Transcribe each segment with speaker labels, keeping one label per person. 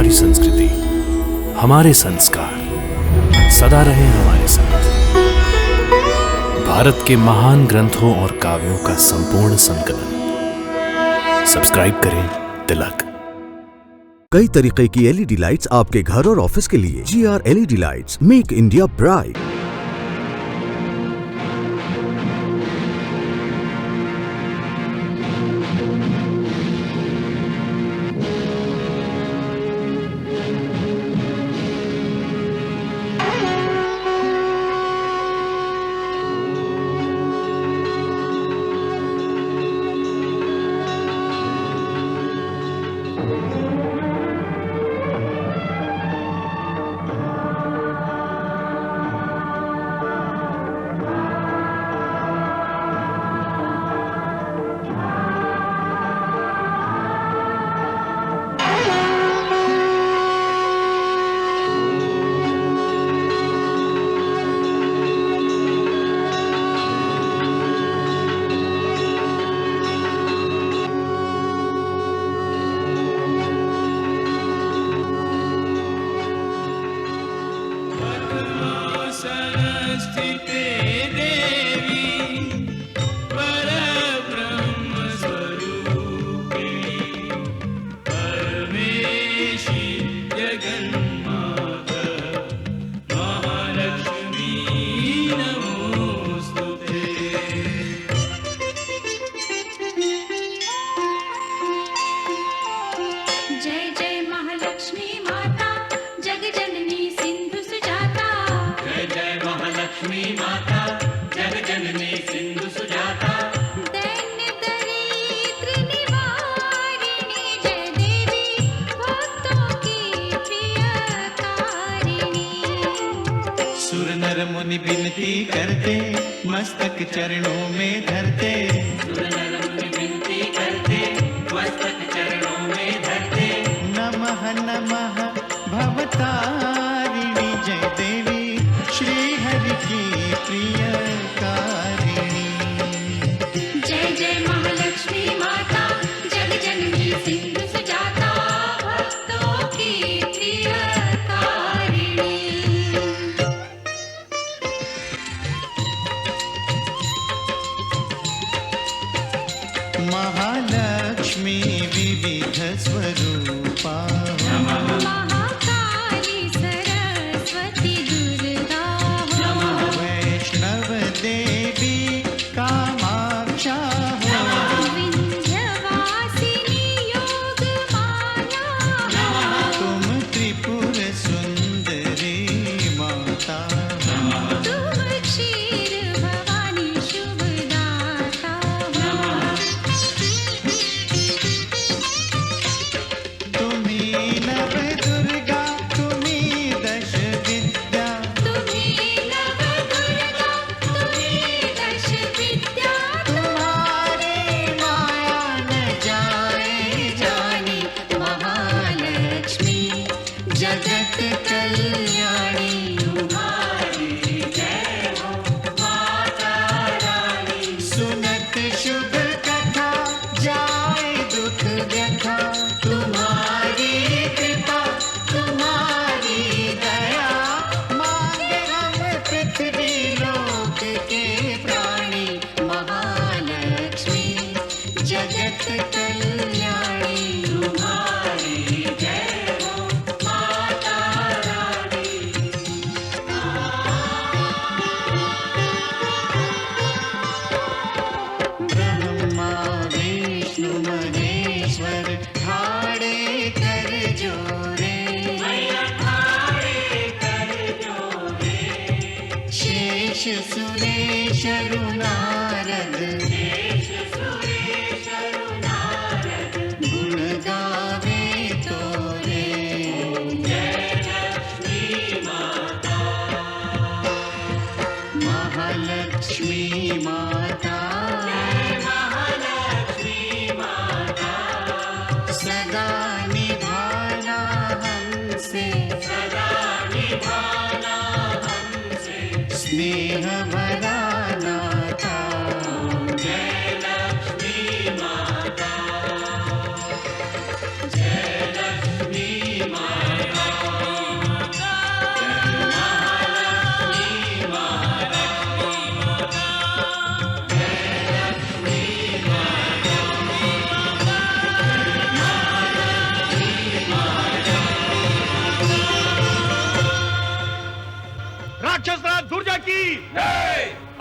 Speaker 1: हमारी संस्कृति, हमारे संस्कार सदा रहे हमारे साथ। भारत के महान ग्रंथों और काव्यों का संपूर्ण संकलन। सब्सक्राइब करें तिलक।
Speaker 2: कई तरीके की एलईडी लाइट्स आपके घर और ऑफिस के लिए। GR LED lights, make India bright.
Speaker 3: मुनि विनती करते, मस्तक चरणों में धरते। मुनि विनती करते, मस्तक चरणों में धरते। नमः नमः भवतारिणी जय देवी, श्री हरि की प्रियकारिणी।
Speaker 4: जय जय महालक्ष्मी माता, जग जननी सिंधु सुजाता, भक्तों की प्रियकारिणी।
Speaker 3: महालक्ष्मी विविध स्वरूपा,
Speaker 4: महाकाली सरस्वती दुर्गा,
Speaker 3: वैष्णव देवी कामाक्षा,
Speaker 4: विंध्यवासिनी योग माया,
Speaker 3: तुम त्रिपुर सुंदरी माता।
Speaker 4: तुम क्षीर भवानी शुभदाता।
Speaker 3: तुम्ही नव दुर्गा, तुम्ही दश विद्या,
Speaker 4: तुम्ही नव दुर्गा, तुम्ही दश विद्या,
Speaker 3: तुम्हारी माया न जाए जानी।
Speaker 4: महालक्ष्मी जगत कल्याणी। तुम्हारी जय हो माता रानी।
Speaker 3: सुनत शुभ कथा, जाए दुख व्यथा। तुम्हारी कृपा, तुम्हारी दया, मांगे हम पृथ्वी लोक के प्राणी।
Speaker 4: महालक्ष्मी जगत कल्याणी। तुम्हारी जय हो माता रानी।
Speaker 3: ब्रह्मा विष्णु महेश्वर, ठाड़े कर जोरे। शेष सुरेश नारद, गुण गावे तोरे। महालक्ष्मी माता, सदा निभाना हमसे, स्नेह भरा नाता। जय लक्ष्मी माता, जय लक्ष्मी माता।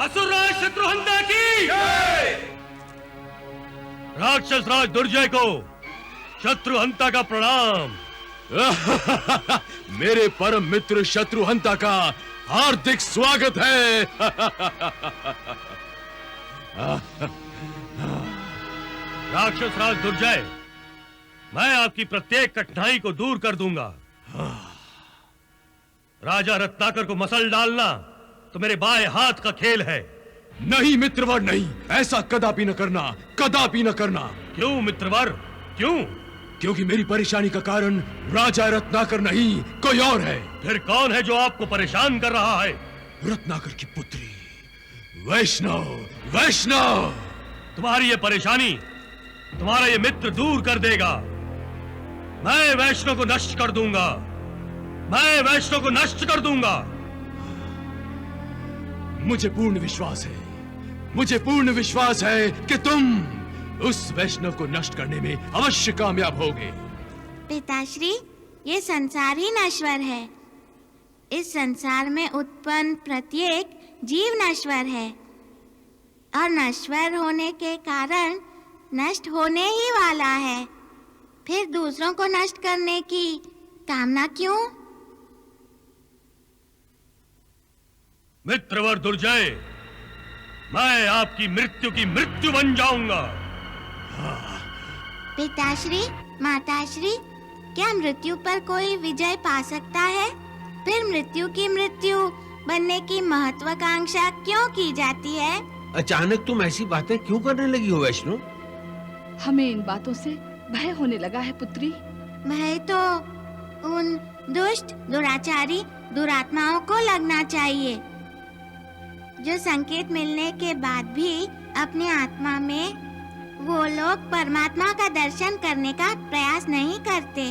Speaker 5: असुरराज शत्रुहंता की राक्षस राज दुर्जय को शत्रुहंता का प्रणाम।
Speaker 1: मेरे परम मित्र शत्रुहंता का हार्दिक स्वागत है।
Speaker 5: राक्षस राज दुर्जय, मैं आपकी प्रत्येक कठिनाई को दूर कर दूंगा। राजा रत्नाकर को मसल डालना तो मेरे बाएं हाथ का खेल है।
Speaker 1: नहीं मित्रवर नहीं, ऐसा कदापि न करना, कदापि न करना।
Speaker 5: क्यों मित्रवर, क्यों?
Speaker 1: क्योंकि मेरी परेशानी का कारण राजा रत्नाकर नहीं, कोई और है।
Speaker 5: फिर कौन है जो आपको परेशान कर रहा है?
Speaker 1: रत्नाकर की पुत्री वैष्णव। वैष्णव,
Speaker 5: तुम्हारी ये परेशानी तुम्हारा ये मित्र दूर कर देगा। मैं वैष्णव को नष्ट कर दूंगा, मैं वैष्णव को नष्ट कर दूंगा।
Speaker 1: मुझे पूर्ण विश्वास है, मुझे पूर्ण विश्वास है कि तुम उस वैष्णव को नष्ट करने में अवश्य कामयाब होगे।
Speaker 4: पिताश्री, ये संसार ही नश्वर है। इस संसार में उत्पन्न प्रत्येक जीव नश्वर है और नश्वर होने के कारण नष्ट होने ही वाला है। फिर दूसरों को नष्ट करने की कामना क्यों?
Speaker 5: मित्रवर दुर्जय, मैं आपकी मृत्यु की मृत्यु बन जाऊंगा।
Speaker 4: पिताश्री, माताश्री, क्या मृत्यु पर कोई विजय पा सकता है? फिर मृत्यु की मृत्यु बनने की महत्वाकांक्षा क्यों की जाती है?
Speaker 6: अचानक तुम ऐसी बातें क्यों करने लगी हो वैष्णो?
Speaker 7: हमें इन बातों से भय होने लगा है पुत्री।
Speaker 4: भय तो उन दुष्ट, दुराचारी, दुरात्माओं को लगना चाहिए जो संकेत मिलने के बाद भी अपनी आत्मा में वो लोग परमात्मा का दर्शन करने का प्रयास नहीं करते,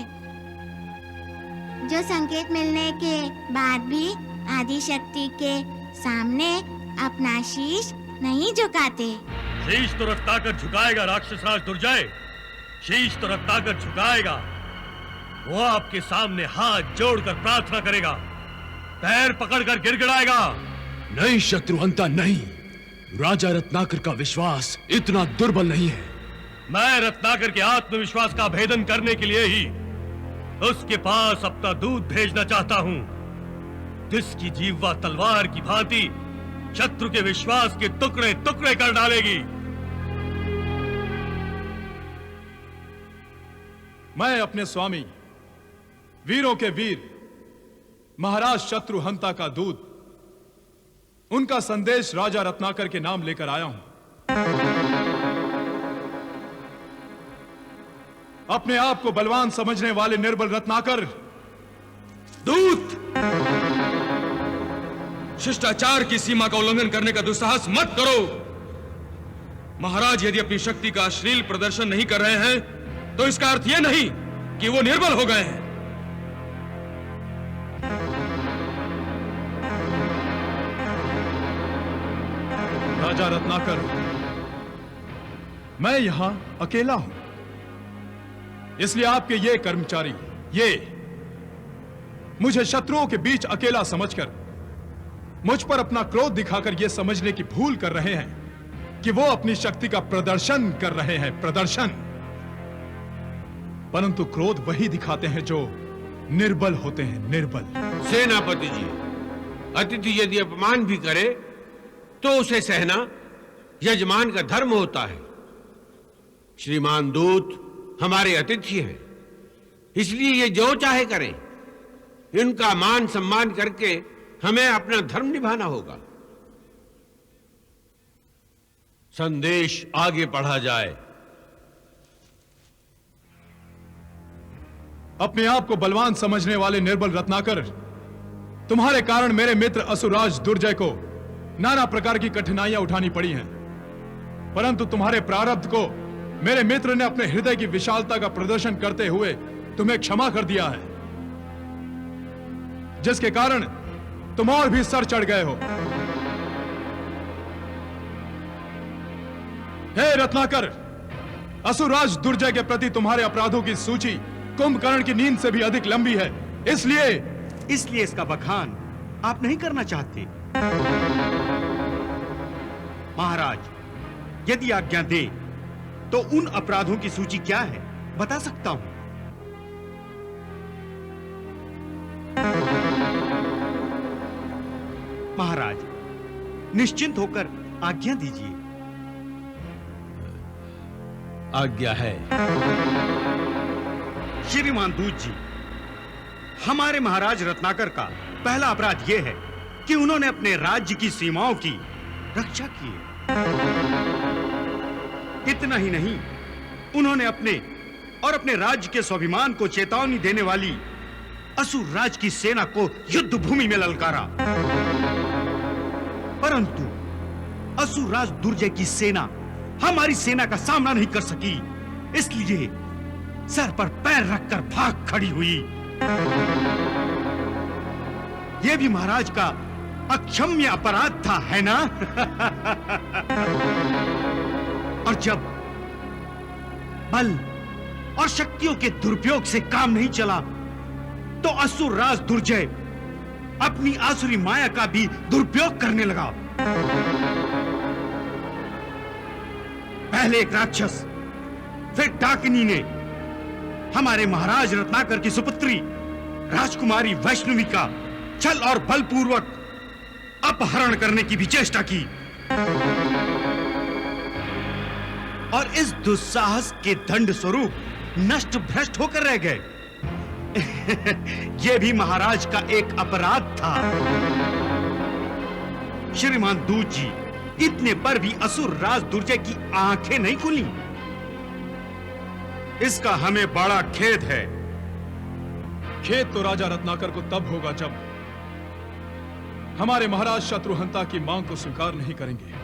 Speaker 4: जो संकेत मिलने के बाद भी आदि शक्ति के सामने अपना शीश नहीं झुकाते।
Speaker 5: शीश तो रत्नाकर झुकाएगा राक्षस राज दुर्जय, शीश तो रत्नाकर झुकाएगा। वो आपके सामने हाथ जोड़कर प्रार्थना करेगा, पैर पकड़कर गिड़गिड़ाएगा।
Speaker 1: नहीं शत्रुहंता नहीं, राजा रत्नाकर का विश्वास इतना दुर्बल नहीं है।
Speaker 5: मैं रत्नाकर के आत्मविश्वास का भेदन करने के लिए ही उसके पास अपना दूध भेजना चाहता हूं, जिसकी जीवा तलवार की भांति शत्रु के विश्वास के टुकड़े टुकड़े कर डालेगी।
Speaker 8: मैं अपने स्वामी वीरों के वीर महाराज शत्रुहंता का दूत, उनका संदेश राजा रत्नाकर के नाम लेकर आया हूं। अपने आप को बलवान समझने वाले निर्बल रत्नाकर,
Speaker 9: दूत, शिष्टाचार की सीमा का उल्लंघन करने का दुस्साहस मत करो। महाराज यदि अपनी शक्ति का अश्लील प्रदर्शन नहीं कर रहे हैं तो इसका अर्थ यह नहीं कि वो निर्बल हो गए हैं।
Speaker 8: राजा रत्नाकर, मैं यहां अकेला हूं, इसलिए आपके ये कर्मचारी ये मुझे शत्रुओं के बीच अकेला समझकर मुझ पर अपना क्रोध दिखाकर यह समझने की भूल कर रहे हैं कि वो अपनी शक्ति का प्रदर्शन कर रहे हैं, प्रदर्शन। परंतु क्रोध वही दिखाते हैं जो निर्बल होते हैं, निर्बल।
Speaker 6: सेनापति जी, अतिथि यदि अपमान भी करे तो उसे सहना यजमान का धर्म होता है। श्रीमान दूत हमारे अतिथि हैं, इसलिए ये जो चाहे करें, इनका मान सम्मान करके हमें अपना धर्म निभाना होगा। संदेश आगे पढ़ा जाए।
Speaker 8: अपने आप को बलवान समझने वाले निर्बल रत्नाकर, तुम्हारे कारण मेरे मित्र असुरराज दुर्जय को नाना प्रकार की कठिनाइयां उठानी पड़ी हैं, परंतु तुम्हारे प्रारब्ध को मेरे मित्र ने अपने हृदय की विशालता का प्रदर्शन करते हुए तुम्हें क्षमा कर दिया है, जिसके कारण तुम और भी सर चढ़ गए हो। हे रत्नाकर, असुरराज दुर्जय के प्रति तुम्हारे अपराधों की सूची कुंभकर्ण की नींद से भी अधिक लंबी है, इसलिए
Speaker 10: इसका बखान आप नहीं करना चाहते। यदि आज्ञा दे तो उन अपराधों की सूची क्या है बता सकता हूं। महाराज, निश्चिंत होकर आज्ञा दीजिए।
Speaker 6: आज्ञा है।
Speaker 10: श्रीमान दूत जी, हमारे महाराज रत्नाकर का पहला अपराध यह है कि उन्होंने अपने राज्य की सीमाओं की रक्षा की है। इतना ही नहीं, उन्होंने अपने और अपने राज्य के स्वाभिमान को चेतावनी देने वाली असुर राज की सेना को युद्ध भूमि में ललकारा, परंतु असुर राज दुर्जय की सेना हमारी सेना का सामना नहीं कर सकी, इसलिए सर पर पैर रखकर भाग खड़ी हुई। यह भी महाराज का अक्षम्य अपराध था, है ना? और जब बल और शक्तियों के दुरुपयोग से काम नहीं चला तो असुर राज दुर्जय अपनी आसुरी माया का भी दुरुपयोग करने लगा। पहले एक राक्षस, फिर डाकिनी ने हमारे महाराज रत्नाकर की सुपुत्री राजकुमारी वैष्णवी का छल और बलपूर्वक अपहरण करने की भी चेष्टा की और इस दुस्साहस के दंड स्वरूप नष्ट भ्रष्ट होकर रह गए। यह भी महाराज का एक अपराध था। श्रीमान दूत जी, इतने पर भी असुर राज दुर्जय की आंखें नहीं खुली। इसका हमें बड़ा खेद है।
Speaker 8: खेद तो राजा रत्नाकर को तब होगा जब हमारे महाराज शत्रुहंता की मांग को स्वीकार नहीं करेंगे।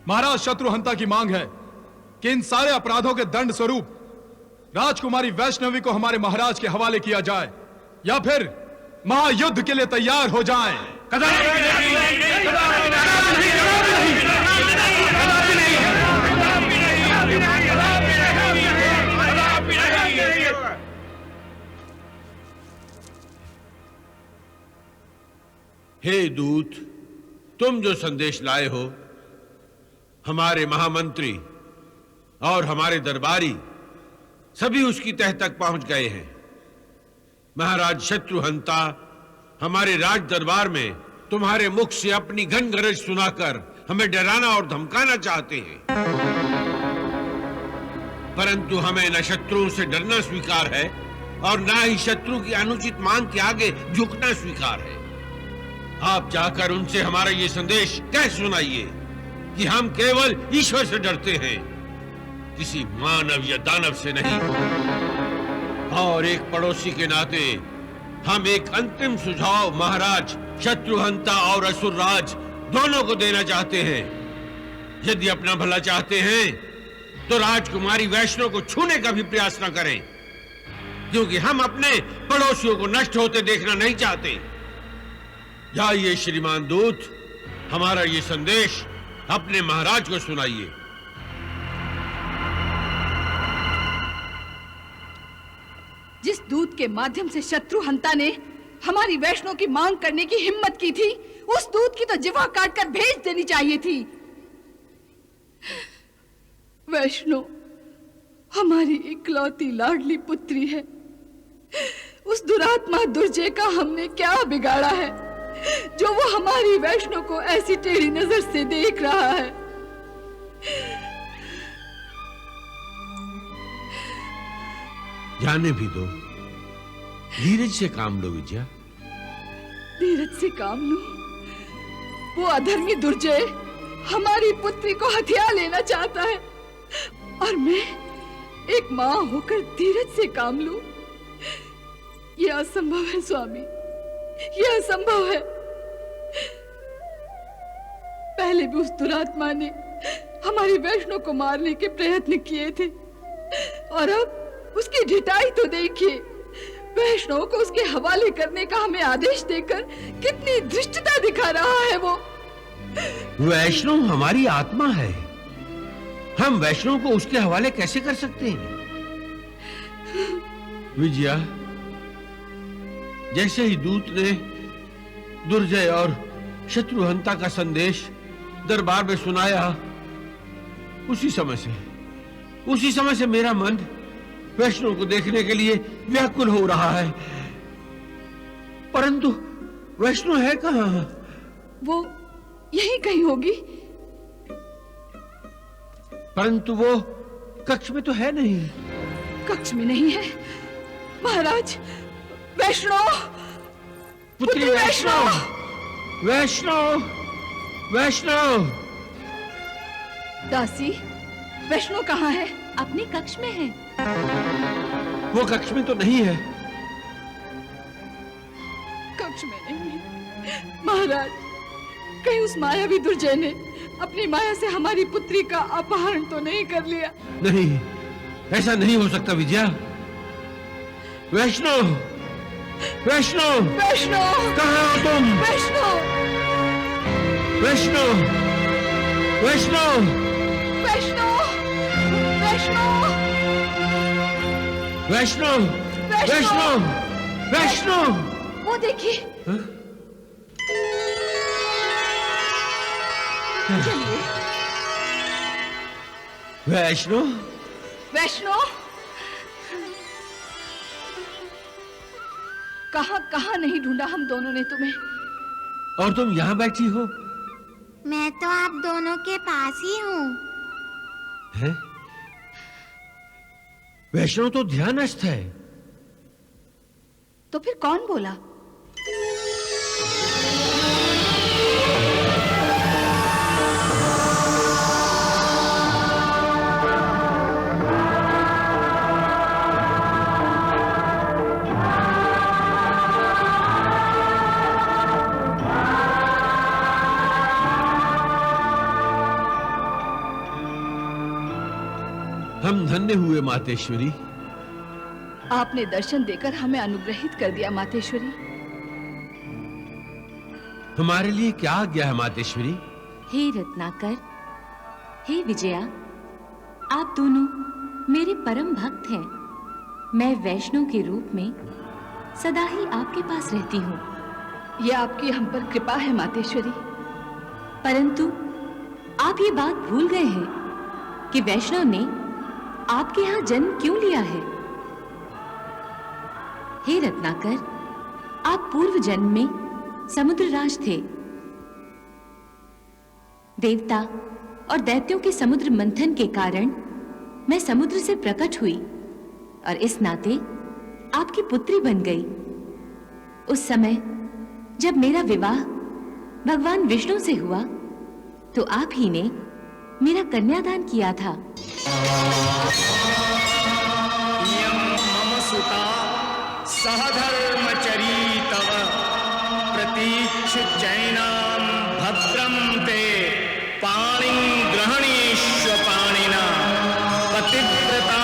Speaker 8: महाराज शत्रुहंता की मांग है कि इन सारे अपराधों के दंड स्वरूप राजकुमारी वैष्णवी को हमारे महाराज के हवाले किया जाए या फिर महायुद्ध के लिए तैयार हो जाएं।
Speaker 6: हे दूत, तुम जो संदेश लाए हो हमारे महामंत्री और हमारे दरबारी सभी उसकी तह तक पहुंच गए हैं। महाराज शत्रुहंता हमारे राज दरबार में तुम्हारे मुख से अपनी घन गरज सुनाकर हमें डराना और धमकाना चाहते हैं, परंतु हमें न शत्रुओं से डरना स्वीकार है और न ही शत्रु की अनुचित मांग के आगे झुकना स्वीकार है। आप जाकर उनसे हमारा ये संदेश कह सुनाइए कि हम केवल ईश्वर से डरते हैं, किसी मानव या दानव से नहीं। और एक पड़ोसी के नाते हम एक अंतिम सुझाव महाराज शत्रुहंता और असुरराज दोनों को देना चाहते हैं। यदि अपना भला चाहते हैं तो राजकुमारी वैष्णव को छूने का भी प्रयास न करें, क्योंकि हम अपने पड़ोसियों को नष्ट होते देखना नहीं चाहते। जाइए श्रीमान दूत, हमारा ये संदेश अपने महाराज को सुनाइए।
Speaker 7: जिस दूत के माध्यम से शत्रुहंता ने हमारी वैष्णव की मांग करने की हिम्मत की थी, उस दूत की तो जिह्वा काटकर भेज देनी चाहिए थी। वैष्णव हमारी इकलौती लाडली पुत्री है। उस दुरात्मा दुर्जय का हमने क्या बिगाड़ा है जो वो हमारी वैष्णव को ऐसी टेढ़ी नजर से देख रहा है।
Speaker 6: जाने भी दो, धीरज से काम लो विजया।
Speaker 7: धीरज से काम लूं? वो अधर्मी दुर्जय हमारी पुत्री को हथिया लेना चाहता है और मैं एक मां होकर धीरज से काम लूं? यह असंभव है स्वामी, यह असंभव है। पहले भी उस दुरात्मा ने हमारी वैष्णव को मारने के प्रयत्न किए थे और अब उसकी ढिठाई तो देखिए। वैष्णव को उसके हवाले करने का हमें आदेश देकर कितनी धृष्टता दिखा रहा है वो।
Speaker 6: वैष्णव हमारी आत्मा है, हम वैष्णव को उसके हवाले कैसे कर सकते हैं? विजया, जैसे ही दूत ने दुर्जय और शत्रुहंता का संदेश दरबार में सुनाया, उसी समय से मेरा मन वैष्णव को देखने के लिए व्याकुल हो रहा है। परंतु वैष्णव है कहाँ?
Speaker 7: वो यहीं कहीं होगी।
Speaker 6: परंतु वो कक्ष में तो है नहीं।
Speaker 7: कक्ष में नहीं है महाराज। वैष्णव,
Speaker 6: पुत्री वैष्णव, वैष्णव, वैष्णव।
Speaker 7: दासी, वैष्णव कहाँ है? अपने कक्ष में है।
Speaker 6: वो कक्ष में तो नहीं है।
Speaker 7: कक्ष में नहीं है महाराज। कहीं उस मायावी दुर्जय ने अपनी माया से हमारी पुत्री का अपहरण तो नहीं कर लिया?
Speaker 6: नहीं, ऐसा नहीं हो सकता विजया। वैष्णव, वैष्णव,
Speaker 7: वैष्णव,
Speaker 6: कहाँ हो तुम?
Speaker 7: वैष्णव,
Speaker 6: वैष्णव, वैष्णव,
Speaker 7: वैष्णव, वैष्णव,
Speaker 6: वैष्णव, वैष्णव, वैष्णव।
Speaker 7: वो देखिए। चलिए।
Speaker 6: वैष्णव,
Speaker 7: वैष्णव, कहाँ नहीं ढूंढा हम दोनों ने तुम्हें।
Speaker 6: और तुम यहाँ बैठी हो?
Speaker 4: मैं तो आप दोनों के पास ही हूँ।
Speaker 6: हैं? वैष्णव तो ध्यानस्थ है।
Speaker 7: तो फिर कौन बोला?
Speaker 6: हम धन्य हुए मातेश्वरी।
Speaker 7: आपने दर्शन देकर हमें अनुग्रहित कर दिया मातेश्वरी।
Speaker 6: हमारे लिए क्या आज्ञा है मातेश्वरी?
Speaker 11: हे रत्नाकर, हे विजया, आप दोनों मेरे परम भक्त हैं। मैं वैष्णव के रूप में सदा ही आपके पास रहती हूँ।
Speaker 7: यह आपकी हम पर कृपा है मातेश्वरी।
Speaker 11: परंतु आप ये बात भूल गए हैं कि वैष्णव ने आपके यहाँ जन्म क्यों लिया है। हे रत्नाकर, आप पूर्व जन्म में समुद्रराज थे। देवता और दैत्यों के समुद्र मंथन के कारण मैं समुद्र से प्रकट हुई और इस नाते आपकी पुत्री बन गई। उस समय जब मेरा विवाह भगवान विष्णु से हुआ तो आप ही ने मेरा कन्यादान किया था।
Speaker 12: मम सुता सहधर्मचरी तव प्रतीक्ष जैनाम भद्रम ते पाणिं ग्रहणीष्व पाणिना पतिव्रता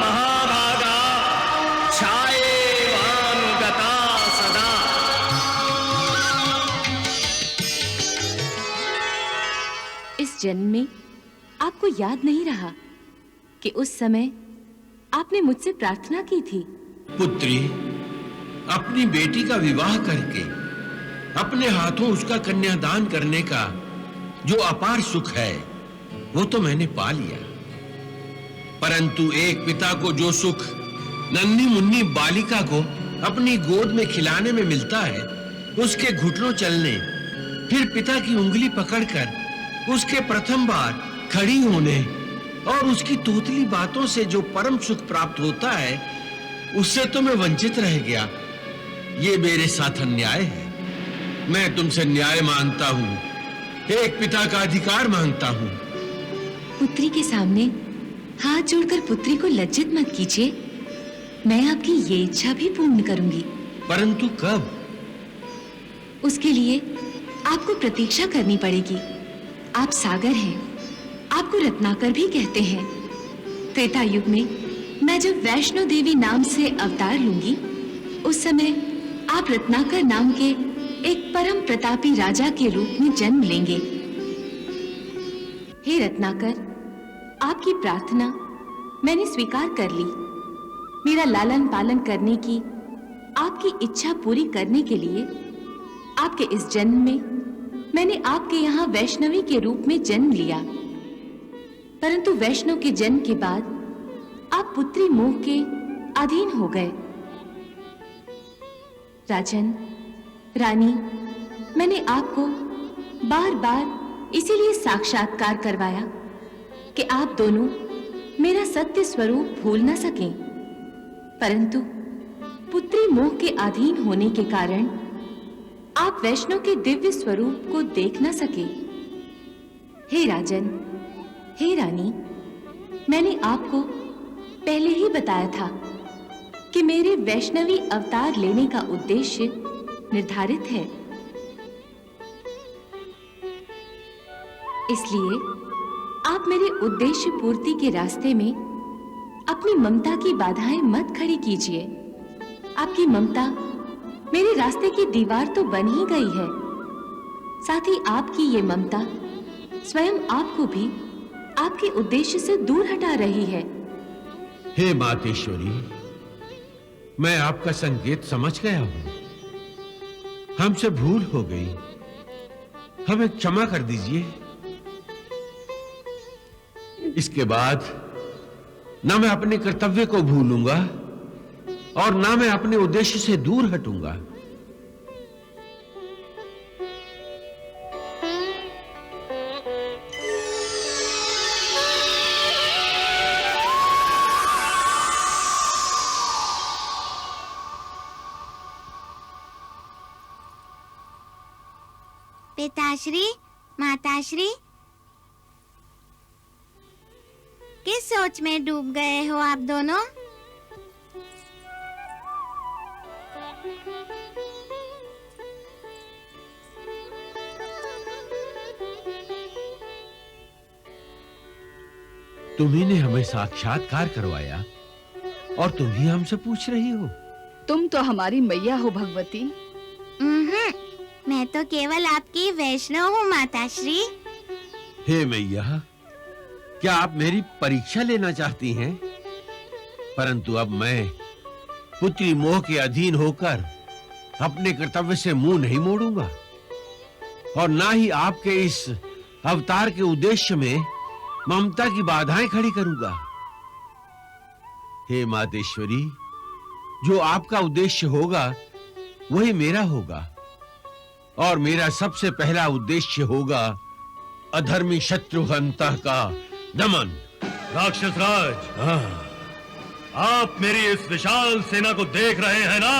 Speaker 12: महाभागा छायेवानुगता सदा।
Speaker 11: इस जन्म में आपको याद नहीं रहा कि उस समय आपने मुझसे प्रार्थना की थी।
Speaker 6: पुत्री, अपनी बेटी का विवाह करके अपने हाथों उसका कन्यादान करने का जो अपार सुख है वो तो मैंने पा लिया, परंतु एक पिता को जो सुख नन्ही मुन्नी बालिका को अपनी गोद में खिलाने में मिलता है, उसके घुटनों चलने, फिर पिता की उंगली पकड़कर उसके प्रथम बार खड़ी होने और उसकी तोतली बातों से जो परम सुख प्राप्त होता है, उससे तो मैं वंचित रह गया। ये मेरे साथ अन्याय है। मैं तुमसे न्याय मांगता हूँ, एक पिता का अधिकार मांगता हूँ।
Speaker 11: पुत्री के सामने हाथ जोड़कर पुत्री को लज्जित मत कीजिए। मैं आपकी ये इच्छा भी पूर्ण करूंगी।
Speaker 6: परंतु कब?
Speaker 11: उसके लिए आपको प्रतीक्षा करनी पड़ेगी। आप सागर हैं, आपको रत्नाकर भी कहते हैं। त्रेता युग में मैं जब वैष्णो देवी नाम से अवतार लूंगी, उस समय आप रत्नाकर नाम के एक परम प्रतापी राजा के रूप में जन्म लेंगे। हे रत्नाकर, आपकी प्रार्थना मैंने स्वीकार कर ली। मेरा लालन पालन करने की आपकी इच्छा पूरी करने के लिए आपके इस जन्म में मैंने आपके यहाँ वैष्णवी के रूप में जन्म लिया, परंतु वैष्णव के जन्म के बाद आप पुत्री मोह के अधीन हो गए। राजन, रानी, मैंने आपको बार बार इसीलिए साक्षात्कार करवाया कि आप दोनों मेरा सत्य स्वरूप भूल न सकें, परंतु पुत्री मोह के अधीन होने के कारण आप वैष्णव के दिव्य स्वरूप को देख न सके। हे राजन, हे रानी, मैंने आपको पहले ही बताया था कि मेरे वैष्णवी अवतार लेने का उद्देश्य निर्धारित है, इसलिए आप मेरे उद्देश्य पूर्ति के रास्ते में अपनी ममता की बाधाएं मत खड़ी कीजिए। आपकी ममता मेरे रास्ते की दीवार तो बन ही गई है, साथ ही आपकी ये ममता स्वयं आपको भी आपके उद्देश्य से दूर हटा रही है।
Speaker 6: हे मातेश्वरी, मैं आपका संकेत समझ गया हूं। हमसे भूल हो गई, हमें क्षमा कर दीजिए। इसके बाद ना मैं अपने कर्तव्य को भूलूंगा और ना मैं अपने उद्देश्य से दूर हटूंगा।
Speaker 4: पिताश्री, माताश्री, किस सोच में डूब गए हो आप दोनों?
Speaker 6: तुम्ही ने हमें साक्षात्कार करवाया और तुम ही हमसे पूछ रही हो।
Speaker 7: तुम तो हमारी मैया हो भगवती।
Speaker 4: मैं तो केवल आपकी वैष्णव हूँ माताश्री।
Speaker 6: हे मैया, क्या आप मेरी परीक्षा लेना चाहती हैं? परंतु अब मैं पुत्री मोह के अधीन होकर अपने कर्तव्य से मुंह नहीं मोड़ूंगा और ना ही आपके इस अवतार के उद्देश्य में ममता की बाधाएं खड़ी करूंगा। हे मातेश्वरी, जो आपका उद्देश्य होगा वही मेरा होगा और मेरा सबसे पहला उद्देश्य होगा अधर्मी शत्रुघ्न का दमन।
Speaker 5: राक्षस राज, आप मेरी इस विशाल सेना को देख रहे हैं ना?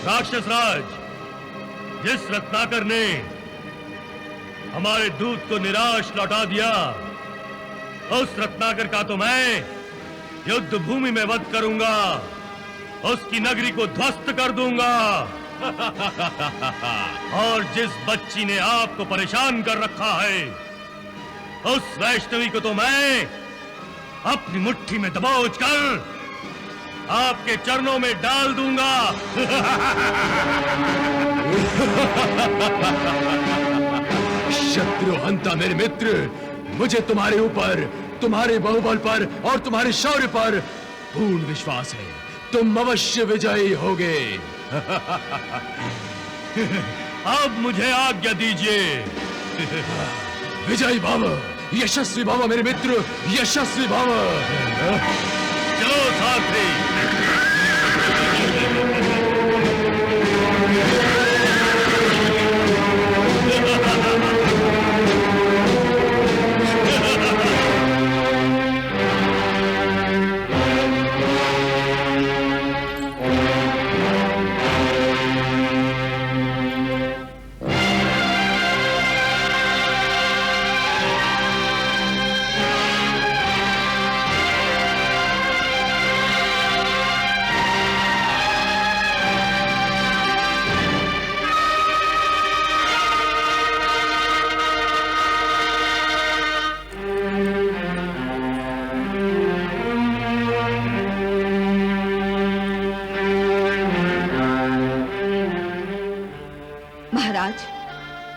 Speaker 5: राक्षस राज, जिस रत्नाकर ने हमारे दूत को निराश लौटा दिया, उस रत्नाकर का तो मैं युद्ध भूमि में वध करूंगा, उसकी नगरी को ध्वस्त कर दूंगा। और जिस बच्ची ने आपको परेशान कर रखा है, उस वैष्णवी को तो मैं अपनी मुट्ठी में दबोच कर आपके चरणों में डाल दूंगा।
Speaker 1: शत्रुहंता मेरे मित्र, मुझे तुम्हारे ऊपर, तुम्हारे बाहुबल पर और तुम्हारे शौर्य पर पूर्ण विश्वास है। तुम अवश्य विजयी होगे।
Speaker 5: अब मुझे आज्ञा दीजिए।
Speaker 1: विजयी भव, यशस्वी भव मेरे मित्र, यशस्वी भव।
Speaker 5: चलो साथी।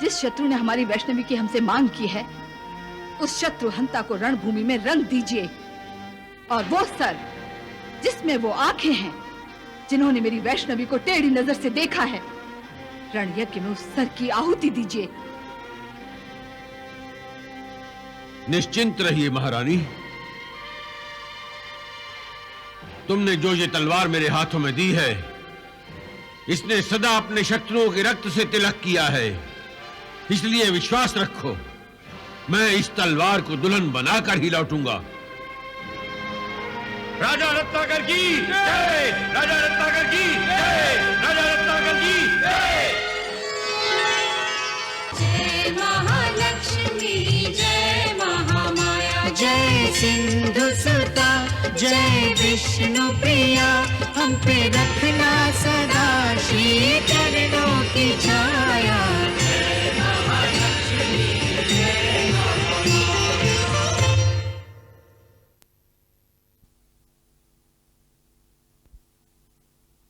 Speaker 7: जिस शत्रु ने हमारी वैष्णवी की हमसे मांग की है, उस शत्रुहंता को रणभूमि में रंग दीजिए, और वो सर जिसमें वो आंखें हैं जिन्होंने मेरी वैष्णवी को टेढ़ी नजर से देखा है, रणयज्ञ में उस सर की आहुति दीजिए।
Speaker 6: निश्चिंत रहिए महारानी, तुमने जो ये तलवार मेरे हाथों में दी है, इसने सदा अपने शत्रुओं के रक्त से तिलक किया है। इसलिए विश्वास रखो, मैं इस तलवार को दुल्हन बनाकर ही लौटूंगा।
Speaker 5: राजा रत्नाकर की जय, राजा रत्नाकर की जय, राजा रत्नाकर की जय।
Speaker 3: जय महालक्ष्मी, जय महामाया, जय सिंधु सुता, जय विष्णु प्रिया, हम पे रखना सदा श्री।